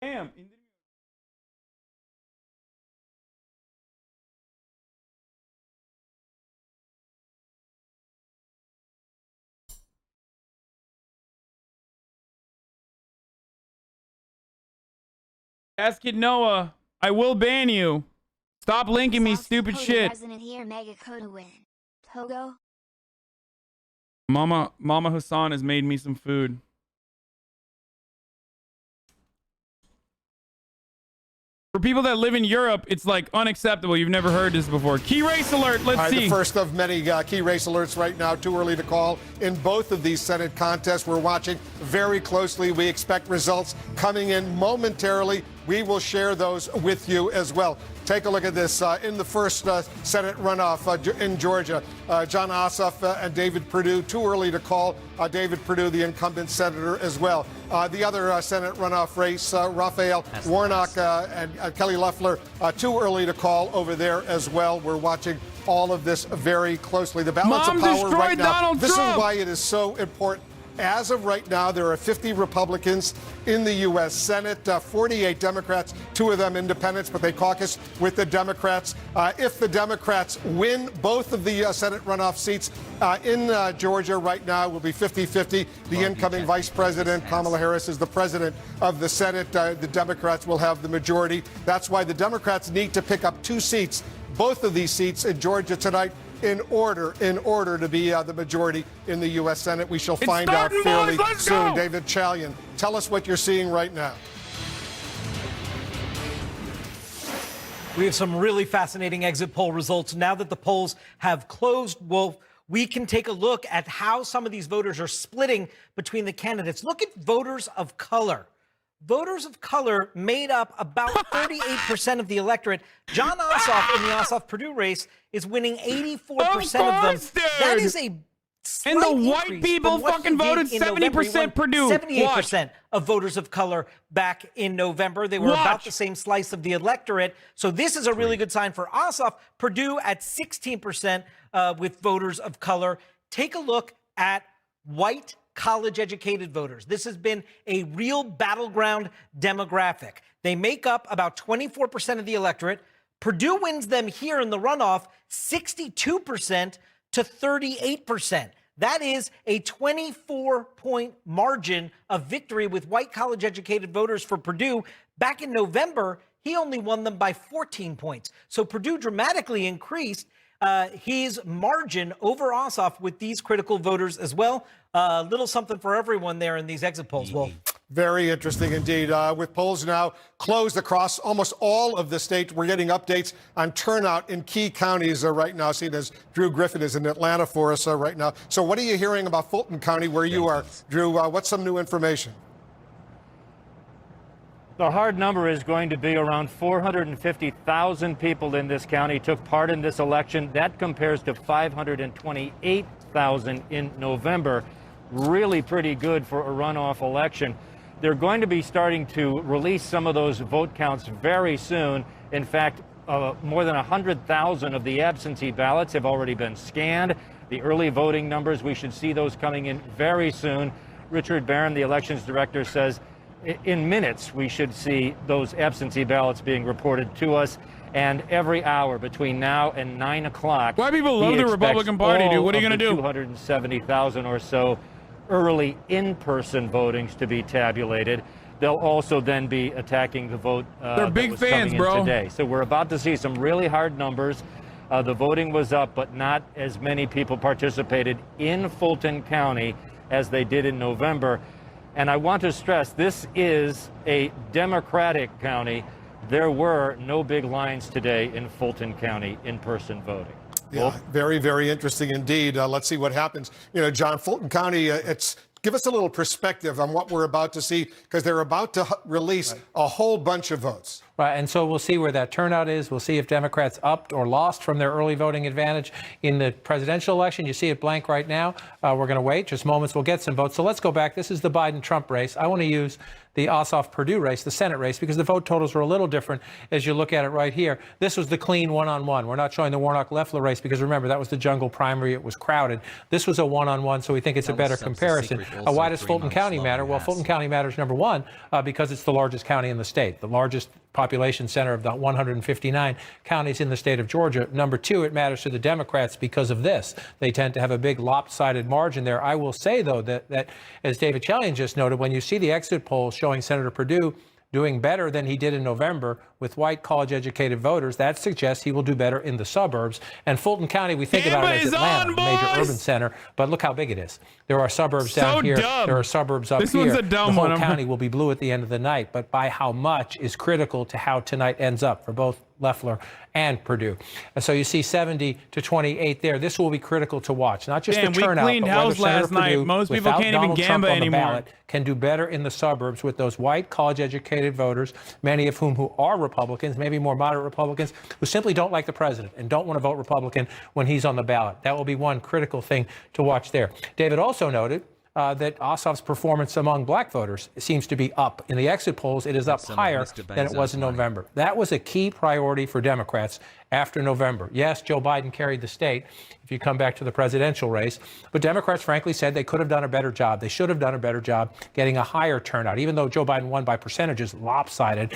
Damn. Ask Kid Noah. I will ban you. Stop linking me stupid shit. Mama Hassan has made me some food. For people that live in Europe, it's like unacceptable. You've never heard this before. Key race alert. Let's see. The first of many key race alerts right now. Too early to call in both of these Senate contests. We're watching very closely. We expect results coming in momentarily. We will share those with you as well. Take a look at this. In the first Senate runoff in Georgia, Jon Ossoff and David Perdue. Too early to call. David Perdue, the incumbent senator, as well. The other Senate runoff race, Raphael Warnock and Kelly Loeffler. Too early to call over there as well. We're watching all of this very closely. The balance of power right now. This is why it is so important. As of right now, there are 50 Republicans in the U.S. Senate, 48 Democrats, 2 of them independents, but they caucus with the Democrats. If the Democrats win both of the Senate runoff seats in Georgia right now, it will be 50-50. The incoming Vice President, Kamala Harris, is the president of the Senate. The Democrats will have the majority. That's why the Democrats need to pick up 2 seats, both of these seats in Georgia tonight, in order to be the majority in the U.S. Senate. We shall find out fairly soon. David Chalian, tell us what you're seeing right now. We have some really fascinating exit poll results. Now that the polls have closed, well, we can take a look at how some of these voters are splitting between the candidates. Look at voters of color. voters of color made up about 38% of the electorate. Jon Ossoff in the Ossoff-Purdue race is winning 84% of them. That is a and the white people fucking voted 70% Purdue. 78% of voters of color back in November. They were about the same slice of the electorate. So this is a really good sign for Ossoff. Purdue at 16% with voters of color. Take a look at white college-educated voters. This has been a real battleground demographic. They make up about 24% of the electorate. Purdue wins them here in the runoff 62% to 38%. That is a 24-point margin of victory with white college-educated voters for Purdue. Back in November, he only won them by 14 points. So Purdue dramatically increased his margin over Ossoff with these critical voters as well. A little something for everyone there in these exit polls. Well, very interesting indeed. With polls now closed across almost all of the state, we're getting updates on turnout in key counties right now, seen as Drew Griffin is in Atlanta for us right now. So what are you hearing about Fulton County, where you are, Drew? What's some new information? The hard number is going to be around 450,000 people in this county took part in this election. That compares to 528,000 in November. Really pretty good for a runoff election. They're going to be starting to release some of those vote counts very soon. In fact, more than 100,000 of the absentee ballots have already been scanned. The early voting numbers, we should see those coming in very soon. Richard Barron, the elections director, says in minutes we should see those absentee ballots being reported to us. And every hour between now and 9 o'clock. Why people love the Republican Party, dude? What are you going to do? 270,000 or so early in-person votings to be tabulated. They'll also then be attacking the vote They're big fans, bro. Today. So we're about to see some really hard numbers. The voting was up, but not as many people participated in Fulton County as they did in November. And I want to stress, this is a Democratic county. There were no big lines today in Fulton County in-person voting. Yeah, very, very interesting indeed. Let's see what happens. You know, John, Fulton County, give us a little perspective on what we're about to see, because they're about to release a whole bunch of votes. Right, and so we'll see where that turnout is. We'll see if Democrats upped or lost from their early voting advantage in the presidential election. You see it blank right now. We're going to wait just moments. We'll get some votes. So let's go back. This is the Biden-Trump race. I want to use the Ossoff-Purdue race, the Senate race, because the vote totals were a little different as you look at it right here. This was the clean one-on-one. We're not showing the Warnock-Loeffler race because, remember, that was the jungle primary. It was crowded. This was a one-on-one, so we think it's a better comparison. Why does Fulton County matter? Well, Fulton County matters, number one, because it's the largest county in the state, the largest population center of the 159 counties in the state of Georgia. Number two, it matters to the Democrats because of this. They tend to have a big lopsided margin there. I will say, though, that as David Chalian just noted, when you see the exit polls showing Senator Perdue doing better than he did in November with white college-educated voters, that suggests he will do better in the suburbs. And Fulton County, we think about it as Atlanta, a major urban center, but look how big it is. There are suburbs down here. There are suburbs up here. This one's a dumb one. The whole county will be blue at the end of the night, but by how much is critical to how tonight ends up for both Loeffler and Perdue. And so you see 70 to 28 there. This will be critical to watch, not just the turnout, we cleaned house last night. Most people can't even gamba anymore. Can do better in the suburbs with those white college-educated voters, many of whom who are Republicans, maybe more moderate Republicans, who simply don't like the president and don't want to vote Republican when he's on the ballot. That will be one critical thing to watch there. David also noted that Ossoff's performance among black voters seems to be up. In the exit polls, it is up higher than it was in November. That was a key priority for Democrats after November. Yes, Joe Biden carried the state if you come back to the presidential race, but Democrats frankly said they could have done a better job. They should have done a better job getting a higher turnout, even though Joe Biden won by percentages, lopsided,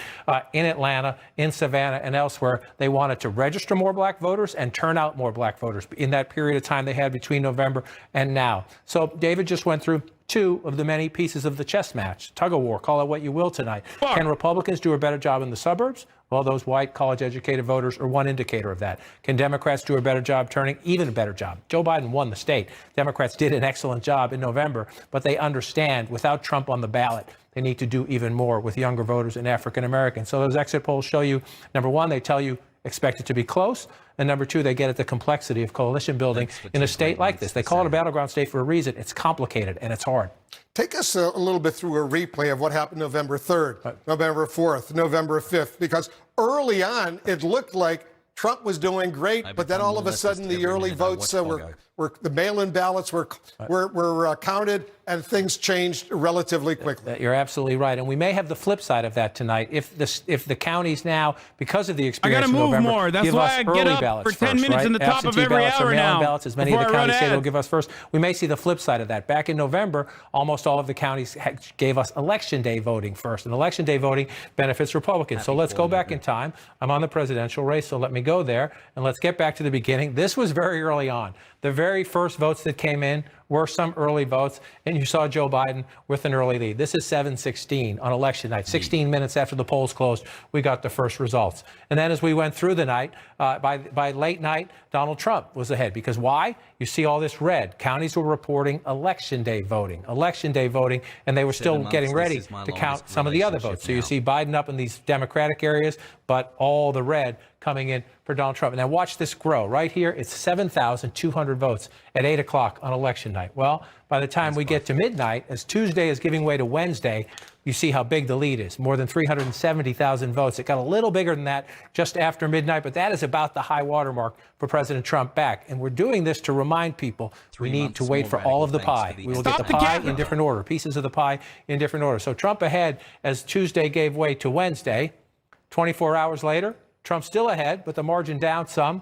in Atlanta, in Savannah, and elsewhere. They wanted to register more black voters and turn out more black voters in that period of time they had between November and now. So David just went through two of the many pieces of the chess match, tug of war, call it what you will tonight. Can Republicans do a better job in the suburbs? Well, those white college-educated voters are one indicator of that. Can Democrats do a better job turning? Even a better job. Joe Biden won the state. Democrats did an excellent job in November, but they understand without Trump on the ballot, they need to do even more with younger voters and African Americans. So those exit polls show you, number one, they tell you expect it to be close. And number two, they get at the complexity of coalition building in a state like this. They call it a battleground state for a reason. It's complicated and it's hard. Take us a little bit through a replay of what happened November 3rd, November 4th, November 5th, because early on it looked like Trump was doing great, but then all of a sudden the early votes were the mail-in ballots were counted, and things changed relatively quickly. You're absolutely right, and we may have the flip side of that tonight. If the counties now, because of the experience in November, more. That's give why us I early get up ballots for 10 first, minutes right? in the top Absentee of every ballots hour or mail-in now, ballots, as many of the before I run counties say ads. they'll give us first. We may see the flip side of that. Back in November, almost all of the counties gave us election day voting first, and election day voting benefits Republicans. So let's go back in time. I'm on the presidential race, so let me go there, and let's get back to the beginning. This was very early on. The very first votes that came in were some early votes, and you saw Joe Biden with an early lead. This is 7:16 on election night. 16 minutes after the polls closed, we got the first results. And then as we went through the night, by late night, Donald Trump was ahead. Because why? You see all this red. Counties were reporting election day voting, and they were still getting ready to count some of the other votes. So you see Biden up in these Democratic areas, but all the red coming in for Donald Trump. Now watch this grow. Right here, it's 7,200 votes at 8 o'clock on election night. Well, by the time we get to midnight, as Tuesday is giving way to Wednesday, you see how big the lead is. More than 370,000 votes. It got a little bigger than that just after midnight, but that is about the high watermark for President Trump back. And we're doing this to remind people we need to wait for all of the pie. We will get the pie in different order, pieces of the pie in different order. So Trump ahead as Tuesday gave way to Wednesday. 24 hours later, Trump still ahead, but the margin down some.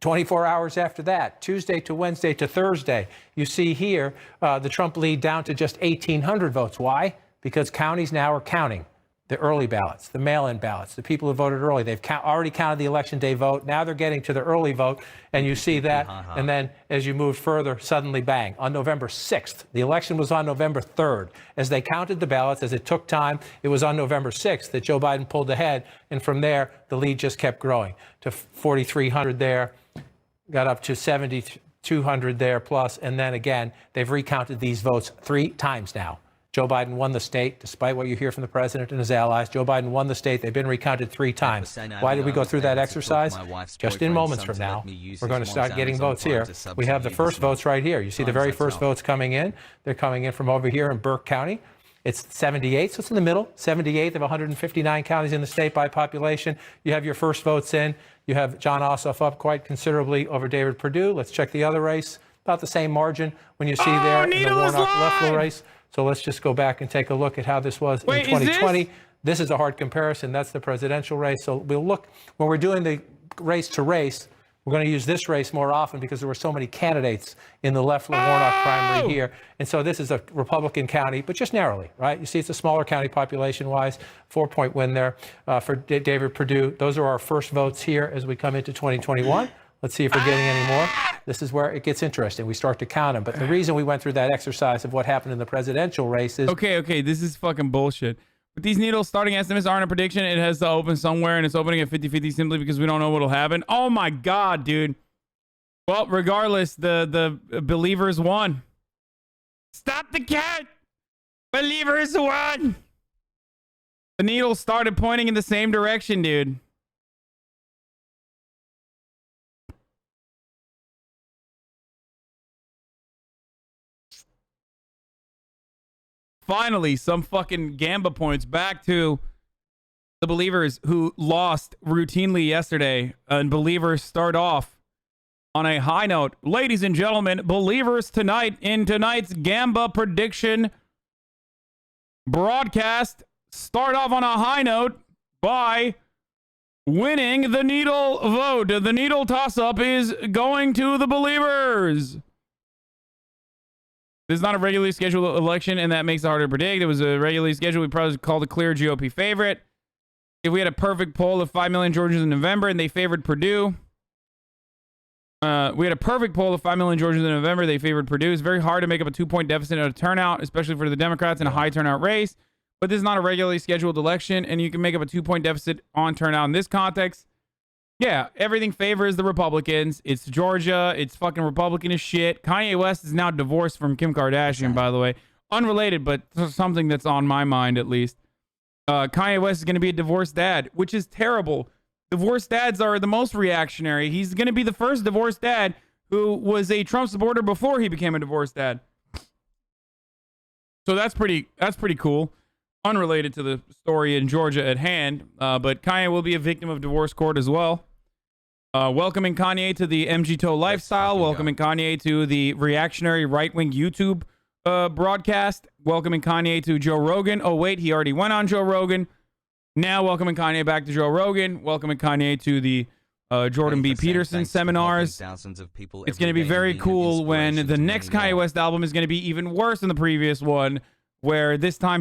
24 hours after that, Tuesday to Wednesday to Thursday, you see here the Trump lead down to just 1,800 votes. Why? Because counties now are counting the early ballots, the mail-in ballots, the people who voted early. They've already counted the election day vote. Now they're getting to the early vote, and you see that. And then as you move further, suddenly bang. On November 6th, the election was on November 3rd. As they counted the ballots, as it took time, it was on November 6th that Joe Biden pulled ahead. And from there, the lead just kept growing to 4,300 there, got up to 7,200 there plus. And then again, they've recounted these votes 3 times now. Joe Biden won the state, despite what you hear from the president and his allies. Joe Biden won the state. They've been recounted 3 times. Why did we go through that exercise? Just in moments from now, we're going to start getting votes here. We have the first votes right here. You see the very first votes coming in. They're coming in from over here in Burke County. It's 78, so it's in the middle. 78th of 159 counties in the state by population. You have your first votes in. You have John Ossoff up quite considerably over David Perdue. Let's check the other race. About the same margin when you see there in the Warnock-Loeffler race. So let's just go back and take a look at how this was in 2020. This is a hard comparison. That's the presidential race. So we'll look, when we're doing the race to race, we're going to use this race more often because there were so many candidates in the Loeffler-Warnock primary here. And so this is a Republican county, but just narrowly, right? You see it's a smaller county population-wise, 4-point win there for David Perdue. Those are our first votes here as we come into 2021. Let's see if we're getting any more. This is where it gets interesting. We start to count them. But the reason we went through that exercise of what happened in the presidential race is... Okay, this is fucking bullshit. But these needles starting estimates aren't a prediction. It has to open somewhere, and it's opening at 50-50 simply because we don't know what'll happen. Oh my God, dude. Well, regardless, the believers won. Stop the count! Believers won! The needles started pointing in the same direction, dude. Finally, some fucking gamba points back to the believers who lost routinely yesterday. And believers start off on a high note. Ladies and gentlemen, believers tonight in tonight's gamba prediction broadcast start off on a high note by winning the needle vote. The needle toss-up is going to the believers. This is not a regularly scheduled election, and that makes it harder to predict. It was a regularly scheduled. We probably called a clear GOP favorite. If we had a perfect poll of 5 million Georgians in November and they favored Perdue. We had a perfect poll of 5 million Georgians in November. They favored Perdue. It's very hard to make up a 2-point deficit at a turnout, especially for the Democrats in a high turnout race. But this is not a regularly scheduled election, and you can make up a 2-point deficit on turnout in this context. Yeah, everything favors the Republicans. It's Georgia. It's fucking Republican as shit. Kanye West is now divorced from Kim Kardashian, by the way. Unrelated, but something that's on my mind at least. Kanye West is going to be a divorced dad, which is terrible divorced dads are the most reactionary. He's going to be the first divorced dad who was a Trump supporter before he became a divorced dad. So that's pretty cool. Unrelated to the story in Georgia at hand, but Kanye will be a victim of divorce court as well. Welcoming Kanye to the MGTOW lifestyle. Welcoming Kanye to the reactionary right-wing YouTube broadcast. Welcoming Kanye to Joe Rogan. Oh, wait, he already went on Joe Rogan. Now welcoming Kanye back to Joe Rogan. Welcoming Kanye to the Jordan B. Peterson seminars. It's going to be very cool when the next Kanye West album is going to be even worse than the previous one, where this time